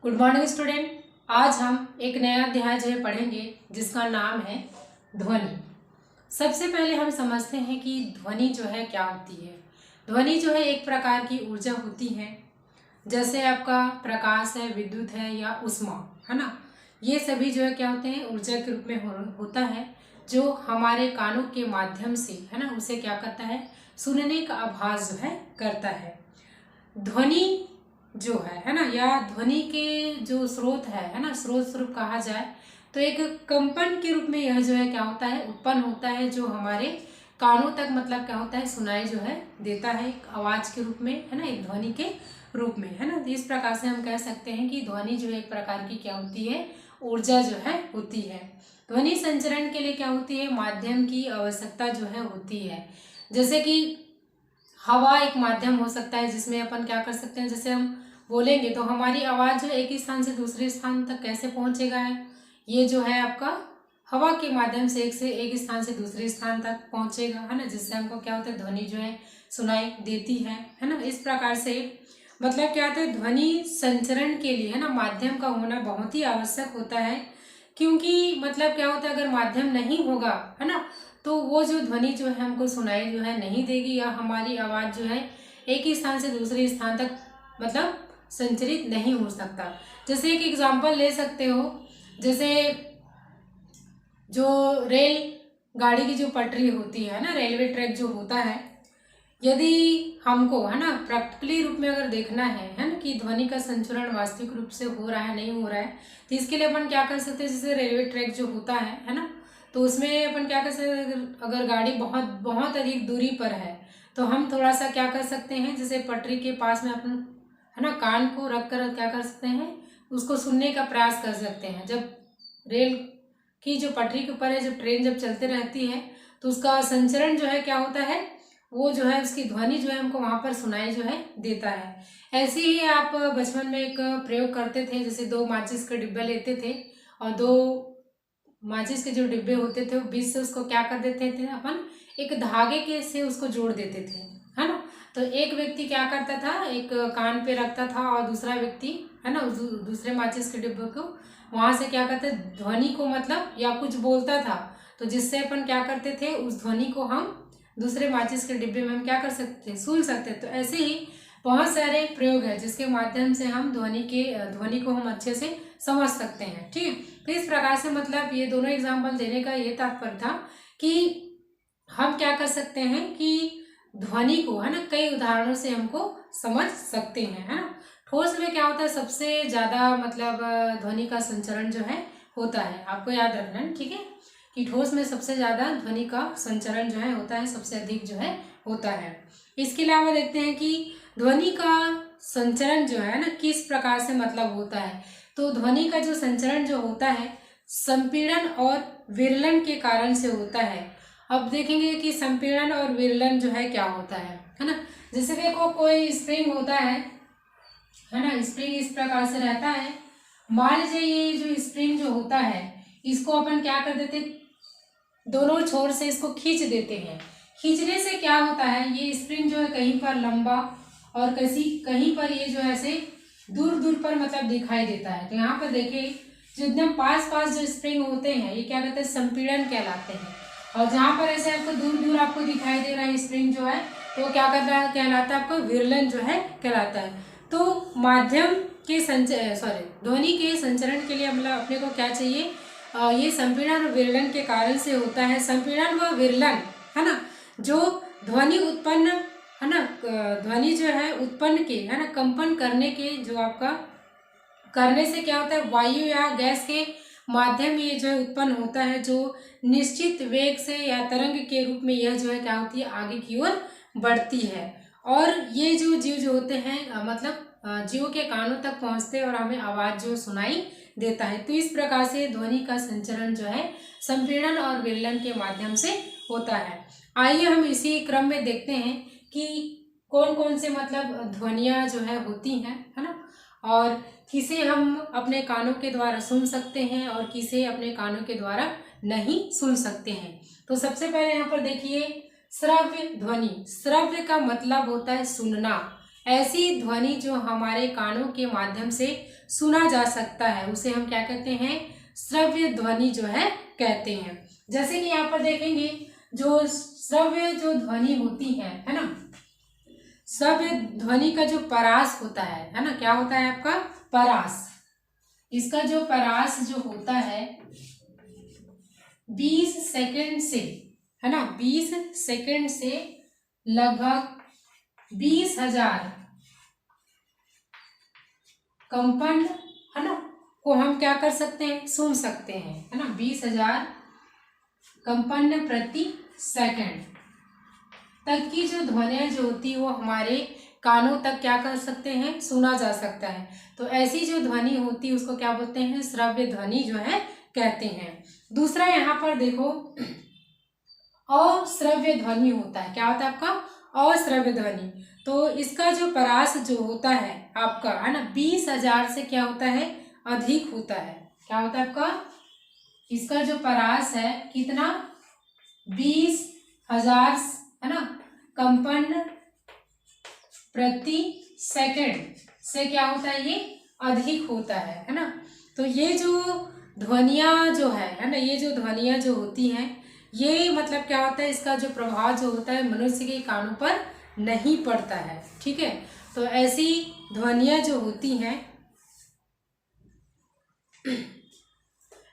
Good morning student. आज हम एक नया अध्याय जो है पढ़ेंगे जिसका नाम है ध्वनि। सबसे पहले हम समझते हैं कि ध्वनि जो है क्या होती है। ध्वनि जो है एक प्रकार की ऊर्जा होती है, जैसे आपका प्रकाश है, विद्युत है या ऊष्मा, है ना। ये सभी जो है क्या होते हैं, ऊर्जा के रूप में होता है, जो हमारे कानों के माध्यम से, है ना, उसे क्या करता है, सुनने का आभास जो है करता है। ध्वनि जो है ना, या ध्वनि के जो स्रोत है ना, स्रोत स्वरूप कहा जाए तो एक कंपन के रूप में यह जो है क्या होता है, उत्पन्न होता है, जो हमारे कानों तक मतलब क्या होता है, सुनाई जो है देता है, एक आवाज के रूप में, है ना, एक ध्वनि के रूप में, है ना। तो इस प्रकार से हम कह सकते हैं कि ध्वनि जो है एक प्रकार की क्या होती है, ऊर्जा जो है होती है। ध्वनि संचरण के लिए क्या होती है, माध्यम की आवश्यकता जो है होती है। जैसे कि हवा एक माध्यम हो सकता है जिसमें अपन क्या कर सकते हैं, जैसे हम बोलेंगे तो हमारी आवाज़ जो एक स्थान से दूसरे स्थान तक कैसे पहुंचेगा है, ये जो है आपका हवा के माध्यम से एक स्थान से दूसरे स्थान तक पहुंचेगा, है ना, जिससे हमको क्या होता है, ध्वनि जो है सुनाई देती है ना। इस प्रकार से मतलब क्या होता है, ध्वनि संचरण के लिए, है ना, माध्यम का होना बहुत ही आवश्यक होता है। क्योंकि मतलब क्या होता है, अगर माध्यम नहीं होगा, है ना, तो वो जो ध्वनि जो है हमको सुनाई जो है नहीं देगी, या हमारी आवाज़ जो है एक ही स्थान से दूसरे स्थान तक मतलब संचरित नहीं हो सकता। जैसे एक एग्जांपल ले सकते हो, जैसे जो रेल गाड़ी की जो पटरी होती है ना, रेलवे ट्रैक जो होता है, यदि हमको, है ना, प्रैक्टिकली रूप में अगर देखना है ना, कि ध्वनि का संचरण वास्तविक रूप से हो रहा है नहीं हो रहा है, तो इसके लिए अपन क्या कर सकते हैं, जैसे रेलवे ट्रैक जो होता है ना, तो उसमें अपन क्या कर सकते हैं, अगर गाड़ी बहुत बहुत अधिक दूरी पर है तो हम थोड़ा सा क्या कर सकते हैं, जैसे पटरी के पास में अपन, है ना, कान को रख कर क्या कर सकते हैं, उसको सुनने का प्रयास कर सकते हैं। जब रेल की जो पटरी के ऊपर है, जब ट्रेन जब चलते रहती है, तो उसका संचरण जो है क्या होता है, वो जो है उसकी ध्वनि जो है हमको वहां पर सुनाई जो है देता है। ऐसे ही आप बचपन में एक प्रयोग करते थे, जैसे दो माचिस के डिब्बे लेते थे और दो माचिस के जो डिब्बे होते थे, वो बीच से उसको क्या कर देते थे अपन, एक धागे के से उसको जोड़ देते थे, है ना। तो एक व्यक्ति क्या करता था, एक कान पे रखता था और दूसरा व्यक्ति, है ना, दूसरे माचिस के डिब्बे को वहां से क्या करते, ध्वनि को मतलब या कुछ बोलता था, तो जिससे अपन क्या करते थे, उस ध्वनि को हम दूसरे माचिस के डिब्बे में हम क्या कर सकते थे, सुन सकते। तो ऐसे ही बहुत सारे प्रयोग है जिसके माध्यम से हम ध्वनि को हम अच्छे से समझ सकते हैं, ठीक है। तो इस प्रकार से मतलब ये दोनों एग्जाम्पल देने का ये तात्पर्य था कि हम क्या कर सकते हैं कि ध्वनि को, है ना, कई उदाहरणों से हमको समझ सकते हैं, है ना। ठोस में क्या होता है, सबसे ज्यादा मतलब ध्वनि का संचरण जो है होता है, आपको याद रखना है, ठीक है, कि ठोस में सबसे ज्यादा ध्वनि का संचरण जो है होता है, सबसे अधिक जो है होता है। इसके अलावा देखते हैं कि ध्वनि का संचरण जो है ना किस प्रकार से मतलब होता है। तो ध्वनि का जो संचरण जो होता है, संपीड़न और विरलन के कारण से होता है। अब देखेंगे कि संपीड़न और विरलन जो है क्या होता है ना। जैसे देखो कोई स्प्रिंग होता है ना, स्प्रिंग इस प्रकार से रहता है। मान लीजिए ये जो स्प्रिंग जो होता है, इसको अपन क्या कर देते, दोनों छोर से इसको खींच देते हैं। खींचने से क्या होता है, ये स्प्रिंग जो है कहीं पर लंबा और कहीं पर ये जो है ऐसे दूर दूर पर मतलब दिखाई देता है। तो यहाँ पर देखिए जो एकदम पास पास जो स्प्रिंग होते हैं, ये क्या कहते हैं, संपीड़न कहलाते हैं। और जहाँ पर ऐसे आपको दूर दूर आपको दिखाई दे रहा है स्प्रिंग जो है, तो क्या कर रहा है, कहलाता है आपको विरलन जो है कहलाता है। तो माध्यम के ध्वनि के संचरण के लिए मतलब अपने को क्या चाहिए, ये संपीड़न और विरलन के कारण से होता है। संपीड़न व विरलन, है ना, जो ध्वनि उत्पन्न, है ना, ध्वनि जो है उत्पन्न के, है ना, कंपन करने के जो आपका करने से क्या होता है, वायु या गैस के माध्यम ये जो है उत्पन्न होता है, जो निश्चित वेग से या तरंग के रूप में यह जो है क्या होती है, आगे की ओर बढ़ती है। और ये जो जीव जो होते हैं मतलब जीव के कानों तक पहुंचते हैं और हमें आवाज जो सुनाई देता है। तो इस प्रकार से ध्वनि का संचरण जो है संपीड़न और विरलन के माध्यम से होता है। आइए हम इसी क्रम में देखते हैं कि कौन कौन से मतलब ध्वनियाँ जो है होती हैं, है ना, और किसे हम अपने कानों के द्वारा सुन सकते हैं और किसे अपने कानों के द्वारा नहीं सुन सकते हैं। तो सबसे पहले यहाँ पर देखिए श्रव्य ध्वनि। श्रव्य का मतलब होता है सुनना। ऐसी ध्वनि जो हमारे कानों के माध्यम से सुना जा सकता है उसे हम क्या कहते हैं, श्रव्य ध्वनि जो है कहते हैं। जैसे कि यहाँ पर देखेंगे जो श्रव्य जो ध्वनि होती है ना, श्रव्य ध्वनि का जो परास होता है ना, क्या होता है आपका परास, इसका जो परास जो होता है 20 सेकंड से, है ना, 20 सेकंड से लगभग 20,000 कंपन, है ना, को हम क्या कर सकते हैं, सुन सकते हैं, है ना, 20,000 कंपन प्रति सेकंड तक की जो ध्वनियाँ जो होती है वो हमारे कानों तक क्या कर सकते हैं, सुना जा सकता है। तो ऐसी जो ध्वनि होती है उसको क्या बोलते हैं, श्रव्य ध्वनि जो है कहते हैं। दूसरा यहाँ पर देखो अश्रव्य ध्वनि होता है, क्या होता है आपका अश्रव्य ध्वनि। तो इसका जो परास जो होता है आपका, है ना, 20,000 से क्या होता है, अधिक होता है। क्या होता है आपका, इसका जो परास है कितना, 20,000, है ना, कंपन प्रति सेकंड से क्या होता है, ये अधिक होता है ना। तो ये जो ध्वनियाँ जो है ना, ये जो ध्वनियाँ जो होती हैं ये मतलब क्या होता है, इसका जो प्रभाव जो होता है मनुष्य के कानों पर नहीं पड़ता है, ठीक है। तो ऐसी ध्वनियाँ जो होती हैं,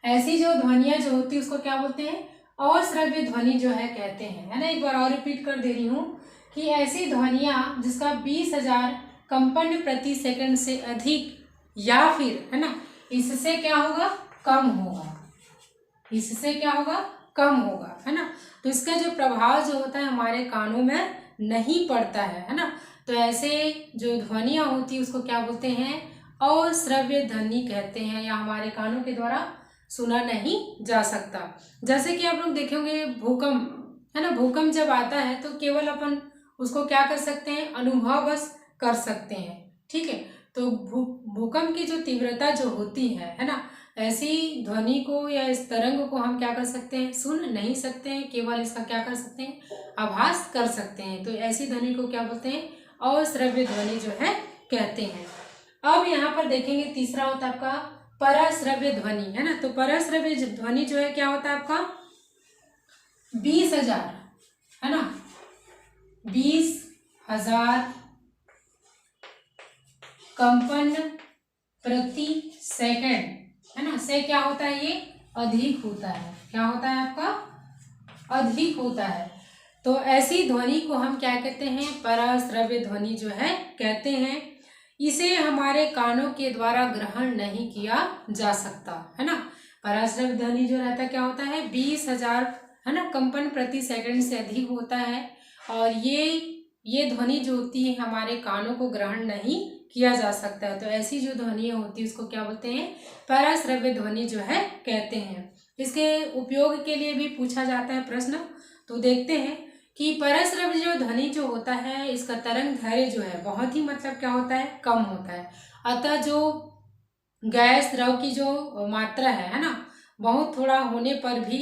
ऐसी जो ध्वनियाँ जो होती है उसको क्या बोलते हैं, अश्रव्य ध्वनि जो है कहते हैं, है ना। एक बार और रिपीट कर दे रही हूँ कि ऐसी ध्वनियाँ जिसका 20,000 कंपन प्रति सेकंड से अधिक या फिर, है ना, इससे क्या होगा, कम होगा, इससे क्या होगा, कम होगा, है ना। तो इसका जो प्रभाव जो होता है हमारे कानों में नहीं पड़ता है ना। तो ऐसे जो ध्वनियाँ होती है उसको क्या बोलते हैं, अश्रव्य ध्वनि कहते हैं, या हमारे कानों के द्वारा सुना नहीं जा सकता। जैसे कि आप लोग देखेंगे भूकंप, है ना, भूकंप जब आता है तो केवल अपन उसको क्या कर सकते हैं, अनुभव बस कर सकते हैं, ठीक है। तो भूकंप की जो तीव्रता जो होती है ना, ऐसी ध्वनि को या इस तरंग को हम क्या कर सकते हैं, सुन नहीं सकते हैं, केवल इसका क्या कर सकते हैं, आभास कर सकते हैं। तो ऐसी ध्वनि को क्या बोलते हैं, अश्रव्य ध्वनि जो है कहते हैं। अब यहाँ पर देखेंगे तीसरा होता है आपका परश्रव्य ध्वनि, है ना। तो परश्रव्य ध्वनि जो है क्या होता है आपका 20,000, है ना, 20,000 कंपन प्रति सेकंड, है ना, से क्या होता है, ये अधिक होता है। क्या होता है आपका, अधिक होता है। तो ऐसी ध्वनि को हम क्या कहते हैं, परश्रव्य ध्वनि जो है कहते हैं। इसे हमारे कानों के द्वारा ग्रहण नहीं किया जा सकता, है ना। परश्रव्य ध्वनि जो रहता है क्या होता है, 20,000, है ना, कंपन प्रति सेकंड से अधिक होता है, और ये ध्वनि जो होती है हमारे कानों को ग्रहण नहीं किया जा सकता है। तो ऐसी जो ध्वनियाँ होती है उसको क्या बोलते हैं, परश्रव्य ध्वनि जो है कहते हैं। इसके उपयोग के लिए भी पूछा जाता है प्रश्न। तो देखते हैं कि परश्रव्य जो ध्वनि जो होता है इसका तरंग दैर्घ्य जो है बहुत ही मतलब क्या होता है, कम होता है। अतः जो गैस द्रव की जो मात्रा है ना, बहुत थोड़ा होने पर भी,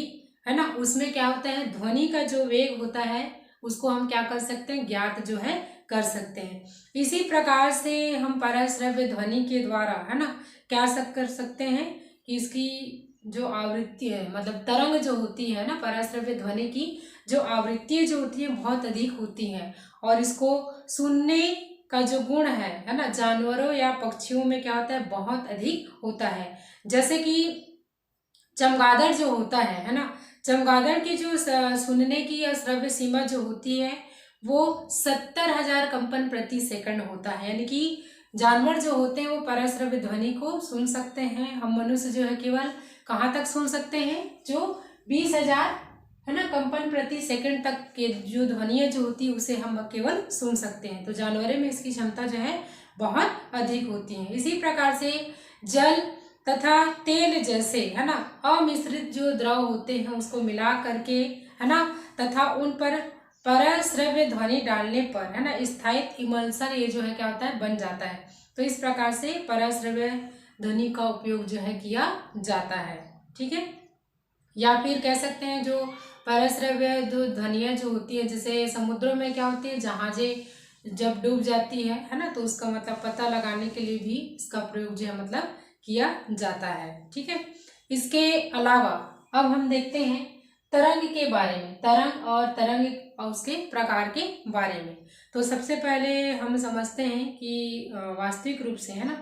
है ना, उसमें क्या होता है, ध्वनि का जो वेग होता है उसको हम क्या कर सकते हैं, ज्ञात जो है कर सकते हैं। इसी प्रकार से हम परश्रव्य ध्वनि के द्वारा, है ना, क्या कर सकते हैं कि इसकी जो आवृत्ति है, मतलब तरंग जो होती है ना, परश्रव्य ध्वनि की जो आवृत्ति जो होती है बहुत अधिक होती है, और इसको सुनने का जो गुण है ना, जानवरों या पक्षियों में क्या होता है, बहुत अधिक होता है। जैसे कि चमगादड़ जो होता है ना, चमगादड़ की जो सुनने की या श्रव्य सीमा जो होती है वो 70,000 कंपन प्रति सेकंड होता है। यानी कि जानवर जो होते हैं वो परश्रव्य ध्वनि को सुन सकते हैं, हम मनुष्य जो है केवल कहाँ तक सुन सकते हैं, जो 20,000, है ना, कंपन प्रति सेकंड तक के जो ध्वनियाँ जो होती है उसे हम केवल सुन सकते हैं। तो जानवरों में इसकी क्षमता जो है बहुत अधिक होती है। इसी प्रकार से जल तथा तेल जैसे, है ना, अमिश्रित जो द्रव होते हैं उसको मिला करके, है ना, तथा उन पर परश्रव्य ध्वनि डालने पर, है ना, स्थायित्व इमल्सन ये जो है क्या होता है, बन जाता है। तो इस प्रकार से परश्रव्य ध्वनि का उपयोग जो है किया जाता है, ठीक है। या फिर कह सकते हैं जो परश्रव्य ध्वनियाँ जो होती है, जैसे समुद्रों में क्या होती है, जहाजें जब डूब जाती है ना, तो उसका मतलब पता लगाने के लिए भी इसका प्रयोग जो है मतलब किया जाता है। ठीक है, इसके अलावा अब हम देखते हैं तरंग के बारे में, तरंग और उसके प्रकार के बारे में। तो सबसे पहले हम समझते हैं कि वास्तविक रूप से है ना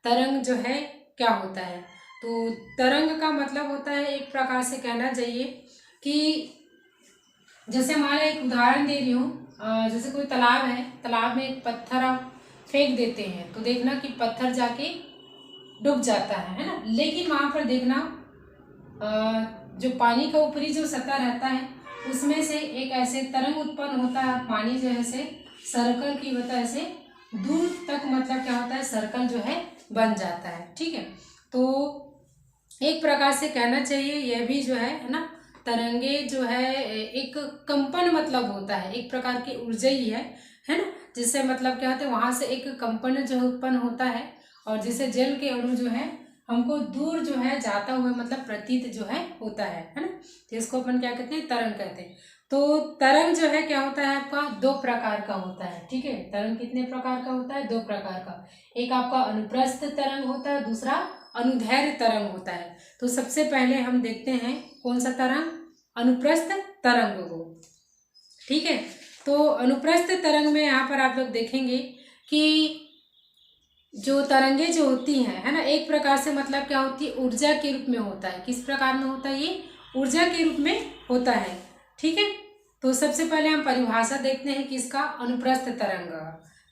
तरंग जो है क्या होता है। तो तरंग का मतलब होता है, एक प्रकार से कहना चाहिए कि जैसे हमारा एक उदाहरण दे रही हूँ, जैसे कोई तालाब है, तालाब में एक पत्थर आप फेंक देते हैं तो देखना कि पत्थर जाके डूब जाता है ना। लेकिन वहाँ पर देखना जो पानी का ऊपरी जो सतह रहता है उसमें से एक ऐसे तरंग उत्पन्न होता है, पानी जो है से सर्कल की वजह से दूर तक मतलब क्या होता है, सर्कल जो है बन जाता है। ठीक है, तो एक प्रकार से कहना चाहिए यह भी जो है ना तरंगे जो है एक कंपन मतलब होता है, एक प्रकार की ऊर्जा ही है ना, जिससे मतलब क्या होता है वहां से एक कंपन जो उत्पन्न होता है और जिससे जल के अणु जो है हमको दूर जो है जाता हुआ मतलब प्रतीत जो है होता है ना। तो इसको अपन क्या कहते हैं, तरंग कहते हैं। तो तरंग जो है क्या होता है आपका दो प्रकार का होता है। ठीक है, तरंग कितने प्रकार का होता है, दो प्रकार का। एक आपका अनुप्रस्थ तरंग होता है, दूसरा अनुदैर्घ्य तरंग होता है। तो सबसे पहले हम देखते हैं कौन सा तरंग, अनुप्रस्थ तरंग को। ठीक है, तो अनुप्रस्थ तरंग में यहाँ पर आप लोग देखेंगे कि जो तरंगे जो होती हैं है ना, एक प्रकार से मतलब क्या होती है, ऊर्जा के रूप में होता है। किस प्रकार में होता है, ये ऊर्जा के रूप में होता है। ठीक है, तो सबसे पहले हम परिभाषा देखते हैं कि इसका अनुप्रस्थ तरंग।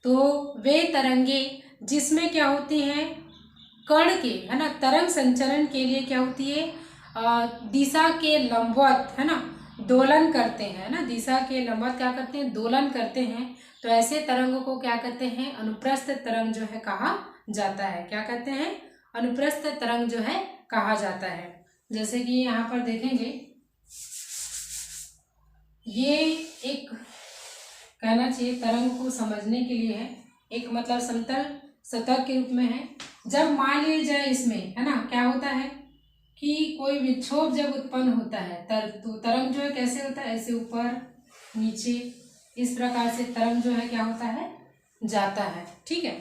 तो वे तरंगे जिसमें क्या होती हैं, कण के है ना तरंग संचरण के लिए क्या होती है, दिशा के लंबवत है ना दोलन करते हैं ना, दिशा के लंबवत क्या करते हैं, दोलन करते हैं। तो ऐसे तरंगों को क्या कहते हैं, अनुप्रस्थ तरंग जो है कहा जाता है। क्या कहते हैं, अनुप्रस्थ तरंग जो है कहा जाता है। जैसे कि यहाँ पर देखेंगे, ये एक कहना चाहिए तरंग को समझने के लिए है, एक मतलब समतल सतह के रूप में है। जब मान लिया जाए इसमें है ना क्या होता है कि कोई विक्षोभ जब उत्पन्न होता है तो तरंग जो है कैसे होता है, ऐसे ऊपर नीचे इस प्रकार से तरंग जो है क्या होता है, जाता है। ठीक है,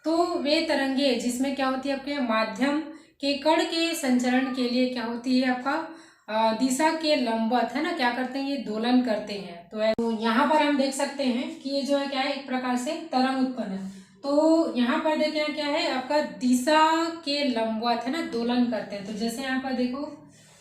तो वे तरंगे जिसमें क्या होती है आपके माध्यम के कण के संचरण के लिए क्या होती है आपका दिशा के लंबवत है ना क्या करते हैं, ये दोलन करते हैं। तो यहाँ पर हम देख सकते हैं कि ये जो है क्या है, एक प्रकार से तरंग उत्पन्न है। तो यहाँ पर देखें क्या है आपका दिशा के लंबवत है ना दोलन करते हैं। तो जैसे यहाँ पर देखो,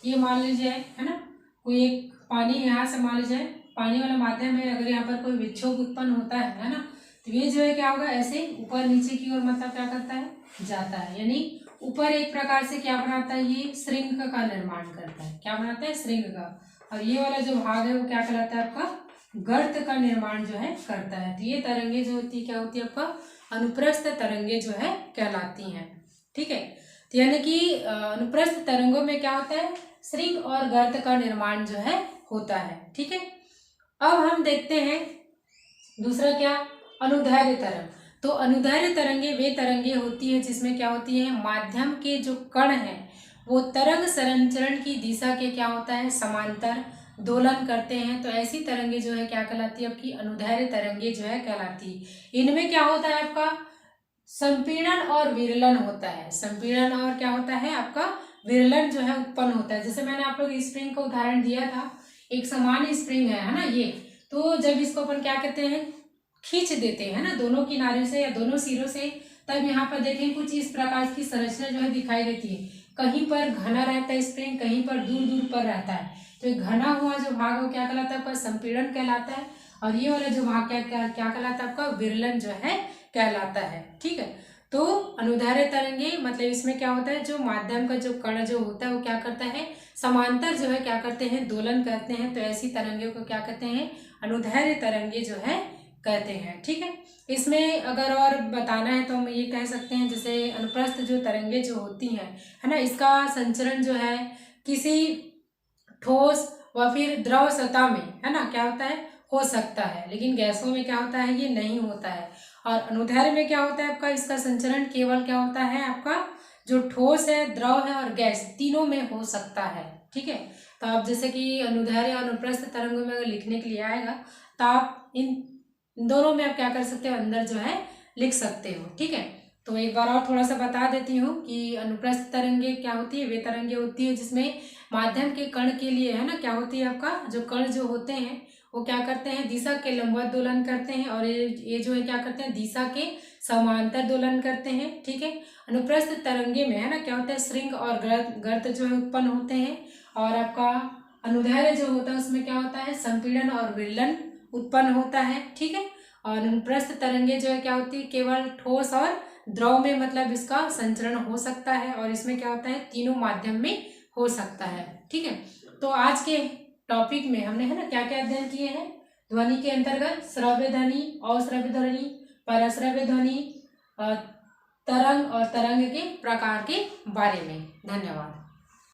ये मान लीजिए है ना कोई एक पानी यहाँ से मान लीजिए पानी वाला माध्यम है, अगर यहाँ पर कोई विक्षोभ उत्पन्न होता है ना, तो ये जो है क्या होगा, ऐसे ऊपर नीचे की ओर मतलब क्या करता है, जाता है। यानी ऊपर एक प्रकार से क्या बनाता है, ये श्रृंग का निर्माण करता है। क्या बनाता है, श्रृंग का। और ये वाला जो भाग है वो क्या कहलाता है आपका, गर्त का निर्माण जो है करता है। तो ये तरंगे जो होती है क्या होती है आपका अनुप्रस्थ तरंगे जो है कहलाती हैं। ठीक है, तो यानी कि अनुप्रस्थ तरंगों में क्या होता है, श्रृंग और गर्त का निर्माण जो है होता है। ठीक है, अब हम देखते हैं दूसरा क्या, अनुदैर्घ्य तरंग। तो अनुदैर्घ्य तरंगे वे तरंगे होती है जिसमें क्या होती है, माध्यम के जो कण हैं वो तरंग संचरण की दिशा के क्या होता है, समांतर दोलन करते हैं। तो ऐसी तरंगे जो है क्या कहलाती है आपकी अनुदैर्घ्य तरंगे जो है कहलाती है। इनमें क्या होता है आपका संपीड़न और विरलन होता है। संपीड़न और क्या होता है आपका विरलन जो है उत्पन्न होता है। जैसे मैंने आप लोग स्प्रिंग का उदाहरण दिया था, एक समान स्प्रिंग है ना ये, तो जब इसको अपन क्या कहते हैं खींच देते हैं ना दोनों किनारे से या दोनों सिरों से, तब यहाँ पर देखें कुछ इस प्रकार की संरचना जो है दिखाई देती है। कहीं पर घना रहता है स्प्रिंग, कहीं पर दूर दूर पर रहता है। तो घना हुआ जो भाग है वो क्या कहलाता है आपका संपीड़न कहलाता है, और ये वाला जो भाग क्या कहलाता है आपका विरलन जो है कहलाता है। ठीक है, तो अनुदैर्घ्य तरंगे मतलब इसमें क्या होता है, जो माध्यम का जो कण जो होता है वो क्या करता है, समांतर जो है क्या करते हैं, दोलन करते हैं। तो ऐसी तरंगे को क्या कहते हैं, अनुदैर्घ्य तरंगे जो है कहते हैं। ठीक है, इसमें अगर और बताना है तो हम ये कह सकते हैं, जैसे अनुप्रस्थ जो तरंगे जो होती हैं है ना, इसका संचरण जो है किसी ठोस व फिर द्रव सतह में है ना क्या होता है, हो सकता है, लेकिन गैसों में क्या होता है, ये नहीं होता है। और अनुदैर्घ्य में क्या होता है आपका, इसका संचरण केवल क्या होता है आपका जो ठोस है, द्रव है और गैस तीनों में हो सकता है। ठीक है, तो आप जैसे कि अनुदैर्घ्य और अनुप्रस्थ तरंगों में अगर लिखने के लिए आएगा तो आप इन इन दोनों में आप क्या कर सकते हो, अंदर जो है लिख सकते हो। ठीक है, तो एक बार और थोड़ा सा बता देती हूँ कि अनुप्रस्थ तरंगे क्या होती है। वे तरंगे होती है जिसमें माध्यम के कण के लिए है ना क्या होती है, आपका जो कण जो होते हैं वो क्या करते हैं, दिशा के लंबवत दोलन करते हैं, और ये जो है क्या करते हैं, दिशा के समांतर दोलन करते हैं। ठीक है, अनुप्रस्थ तरंगे में है ना क्या होता है, श्रृंग और गर्त जो है उत्पन्न होते हैं, और आपका अनुदैर्ध्य जो होता है उसमें क्या होता है, संपीड़न और विलयन उत्पन्न होता है। ठीक है, और अनुप्रस्थ तरंगे जो है क्या होती है, केवल ठोस और द्रव में मतलब इसका संचरण हो सकता है, और इसमें क्या होता है, तीनों माध्यम में हो सकता है। ठीक है, तो आज के टॉपिक में हमने है ना क्या क्या अध्ययन किए हैं। ध्वनि के अंतर्गत श्रव्य ध्वनि, अश्रव्य ध्वनि, परश्रव्य ध्वनि, तरंग और तरंग के प्रकार के बारे में। धन्यवाद।